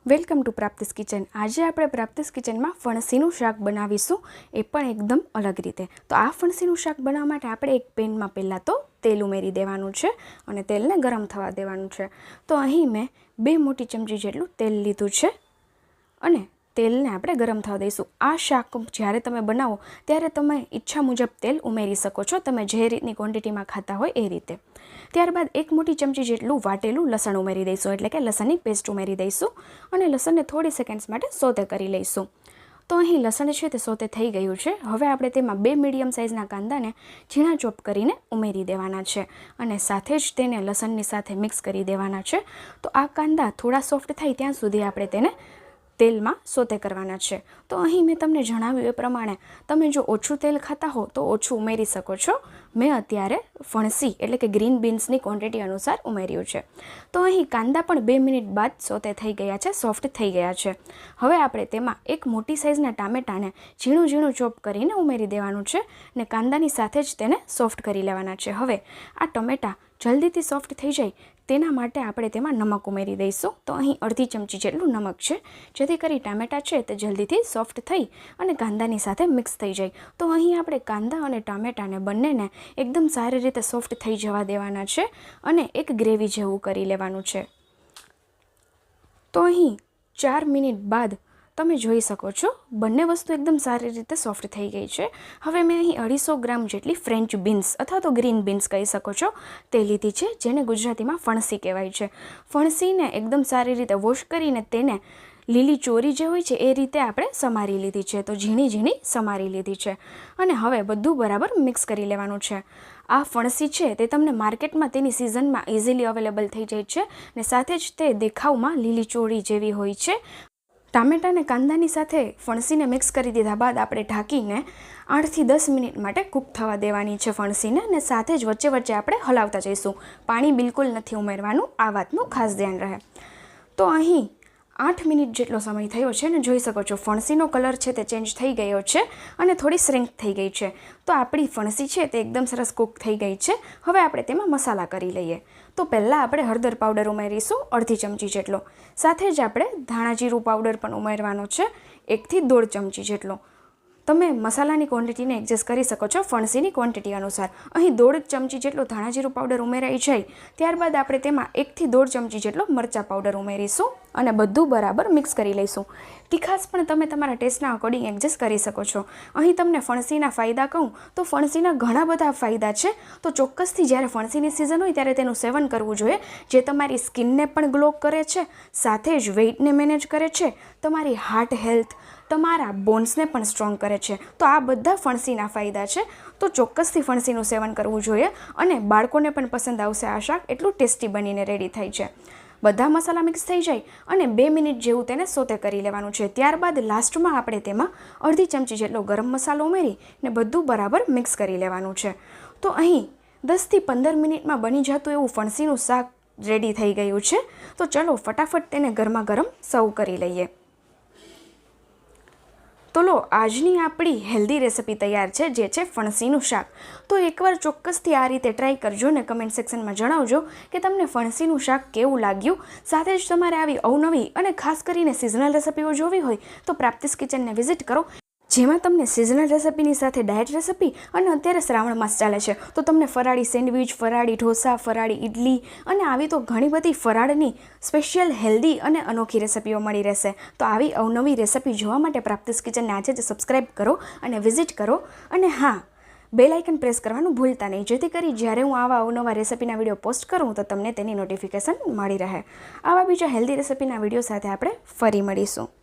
Welcome to પ્રાપ્તિસ kitchen. આજે આપણે પ્રાપ્તિસ કિચનમાં ફણસીનું શાક બનાવીશું, એ પણ એકદમ અલગ રીતે। તો આ ફણસીનું શાક બનાવવા માટે આપણે એક પેનમાં પહેલાં તો તેલ ઉમેરી દેવાનું છે અને તેલને ગરમ થવા દેવાનું છે। તો અહીં મેં 2 મોટી ચમચી જેટલું તેલ લીધું છે અને તેલને આપણે ગરમ થવા દઈશું। આ શાક જ્યારે તમે બનાવો ત્યારે તમે ઈચ્છા મુજબ તેલ ઉમેરી શકો છો, તમે જે રીતની ક્વોન્ટિટીમાં ખાતા હોય એ રીતે। ત્યારબાદ 1 મોટી ચમચી જેટલું વાટેલું લસણ ઉમેરી દઈશું, એટલે કે લસણની પેસ્ટ ઉમેરી દઈશું અને લસણને થોડી સેકન્ડ્સ માટે સોતે કરી લઈશું। તો અહીં લસણ છે તે સોતે થઈ ગયું છે। હવે આપણે તેમાં 2 મીડિયમ સાઇઝના કાંદાને ઝીણા ચોપ કરીને ઉમેરી દેવાના છે અને સાથે જ તેને લસણની સાથે મિક્સ કરી દેવાના છે। તો આ કાંદા થોડા સોફ્ટ થાય ત્યાં સુધી આપણે તેને તેલમાં સોતે કરવાના છે। તો અહીં મેં તમને જણાવ્યું એ પ્રમાણે તમે જો ઓછું તેલ ખાતા હો તો ઓછું ઉમેરી શકો છો। મેં અત્યારે ફણસી એટલે કે ગ્રીન બીન્સની ક્વોન્ટિટી અનુસાર ઉમેર્યું છે। તો અહીં કાંદા પણ 2 મિનિટ બાદ સોતે થઈ ગયા છે, સોફ્ટ થઈ ગયા છે। હવે આપણે તેમાં એક મોટી સાઇઝના ટામેટાને ઝીણું ઝીણું ચોપ કરીને ઉમેરી દેવાનું છે ને કાંદાની સાથે જ તેને સોફ્ટ કરી લેવાના છે। હવે આ ટમેટા જલ્દીથી સોફ્ટ થઈ જાય તેના માટે આપણે તેમાં નમક ઉમેરી દઈશું। તો અહીં અડધી ચમચી જેટલું નમક છે, જેથી કરી ટામેટા છે તે જલ્દીથી સોફ્ટ થઈ અને કાંદાની સાથે મિક્સ થઈ જાય। તો અહીં આપણે કાંદા અને ટામેટાને બંનેને એકદમ સારી રીતે સોફ્ટ થઈ જવા દેવાના છે અને એક ગ્રેવી જેવું કરી લેવાનું છે। તો અહીં 4 મિનિટ બાદ તમે જોઈ શકો છો બંને વસ્તુ એકદમ સારી રીતે સોફ્ટ થઈ ગઈ છે। હવે મેં અહીં 250 ગ્રામ જેટલી ફ્રેન્ચ બીન્સ અથવા તો ગ્રીન બીન્સ કહી શકો છો તે લીધી છે, જેને ગુજરાતીમાં ફણસી કહેવાય છે। ફણસીને એકદમ સારી રીતે વોશ કરીને તેને લીલી ચોરી જે હોય છે એ રીતે આપણે સમારી લીધી છે, તો ઝીણી ઝીણી સમારી લીધી છે અને હવે બધું બરાબર મિક્સ કરી લેવાનું છે। આ ફણસી છે તે તમને માર્કેટમાં તેની સિઝનમાં ઇઝીલી અવેલેબલ થઈ જાય છે ને સાથે જ તે દેખાવમાં લીલી ચોરી જેવી હોય છે। ટામેટા અને કાંદાની સાથે ફણસીને મિક્સ કરી દીધા બાદ આપણે ઢાંકીને 8 થી 10 મિનિટ માટે કૂક થવા દેવાની છે ફણસીને, અને સાથે જ વચ્ચે વચ્ચે આપણે હલાવતા જઈશું। પાણી બિલકુલ નથી ઉમેરવાનું, આ વાતનું ખાસ ધ્યાન રહે। તો અહીં 8 મિનિટ જેટલો સમય થયો છે ને જોઈ શકો છો ફણસીનો કલર છે તે ચેન્જ થઈ ગયો છે અને થોડી શ્રિંક થઈ ગઈ છે। તો આપણી ફણસી છે તે એકદમ સરસ કૂક થઈ ગઈ છે। હવે આપણે તેમાં મસાલા કરી લઈએ। તો પહેલાં આપણે હળદર પાવડર ઉમેરીશું અડધી ચમચી જેટલો, સાથે જ આપણે ધાણા જીરું પાવડર પણ ઉમેરવાનો છે 1 થી 1.5 ચમચી જેટલો। તમે મસાલાની ક્વોન્ટિટીને એડજસ્ટ કરી શકો છો ફણસીની ક્વોન્ટિટી અનુસાર। અહીં 1.5 ચમચી જેટલો ધાણા જીરું પાવડર ઉમેરાઈ જાય ત્યારબાદ આપણે તેમાં 1 થી 1.5 ચમચી જેટલો મરચાં પાવડર ઉમેરીશું અને બધું બરાબર મિક્સ કરી લઈશું। તીખાસ પણ તમે તમારા ટેસ્ટના અકોર્ડિંગ એડજસ્ટ કરી શકો છો। અહીં તમને ફણસીના ફાયદા કહું તો ફણસીના ઘણા બધા ફાયદા છે, તો ચોક્કસથી જ્યારે ફણસીની સિઝન હોય ત્યારે તેનું સેવન કરવું જોઈએ, જે તમારી સ્કિનને પણ ગ્લો કરે છે, સાથે જ વેઇટને મેનેજ કરે છે, તમારી હાર્ટ હેલ્થ, તમારા બોન્સને પણ સ્ટ્રોંગ કરે છે। તો આ બધા ફણસીના ફાયદા છે, તો ચોક્કસથી ફણસીનું સેવન કરવું જોઈએ અને બાળકોને પણ પસંદ આવશે આ શાક, એટલું ટેસ્ટી બનીને રેડી થાય છે। બધા મસાલા મિક્સ થઈ જાય અને 2 મિનિટ જેવું તેને સોતે કરી લેવાનું છે। ત્યારબાદ લાસ્ટમાં આપણે તેમાં અડધી ચમચી જેટલો ગરમ મસાલો ઉમેરી ને બધું બરાબર મિક્સ કરી લેવાનું છે। તો અહીં 10 થી 15 મિનિટમાં બની જતું એવું ફણસીનું શાક રેડી થઈ ગયું છે। તો ચલો ફટાફટ તેને ગરમા ગરમ સર્વ કરી લઈએ। તો લો, આજની આપણી હેલ્ધી રેસિપી તૈયાર છે, જે છે ફણસીનું શાક। તો એકવાર ચોક્કસથી આ રીતે ટ્રાય કરજો ને કમેન્ટ સેક્શનમાં જણાવજો કે તમને ફણસીનું શાક કેવું લાગ્યું। સાથે જ તમારે આવી અવનવી અને ખાસ કરીને સિઝનલ રેસિપીઓ જોવી હોય તો પ્રાપ્તિસ કિચનને વિઝિટ કરો, જેમાં તમને સિઝનલ રેસિપીની સાથે ડાયટ રેસિપી અને અત્યારે શ્રાવણ માસ ચાલે છે તો તમને ફરાળી સેન્ડવિચ, ફરાળી ઢોસા, ફરાળી ઇડલી અને આવી તો ઘણી બધી ફરાળની સ્પેશિયલ હેલ્ધી અને અનોખી રેસિપીઓ મળી રહેશે। તો આવી અવનવી રેસિપી જોવા માટે પ્રાપ્તિસ કિચનને આજે જ સબસ્ક્રાઈબ કરો અને વિઝિટ કરો, અને હા, બેલ આઇકન પ્રેસ કરવાનું ભૂલતા નહીં, જેથી કરી જ્યારે હું આવા અવનવા રેસિપીના વિડીયો પોસ્ટ કરું તો તમને તેની નોટિફિકેશન મળી રહે। આવા બીજા હેલ્ધી રેસિપીના વિડીયો સાથે આપણે ફરી મળીશું।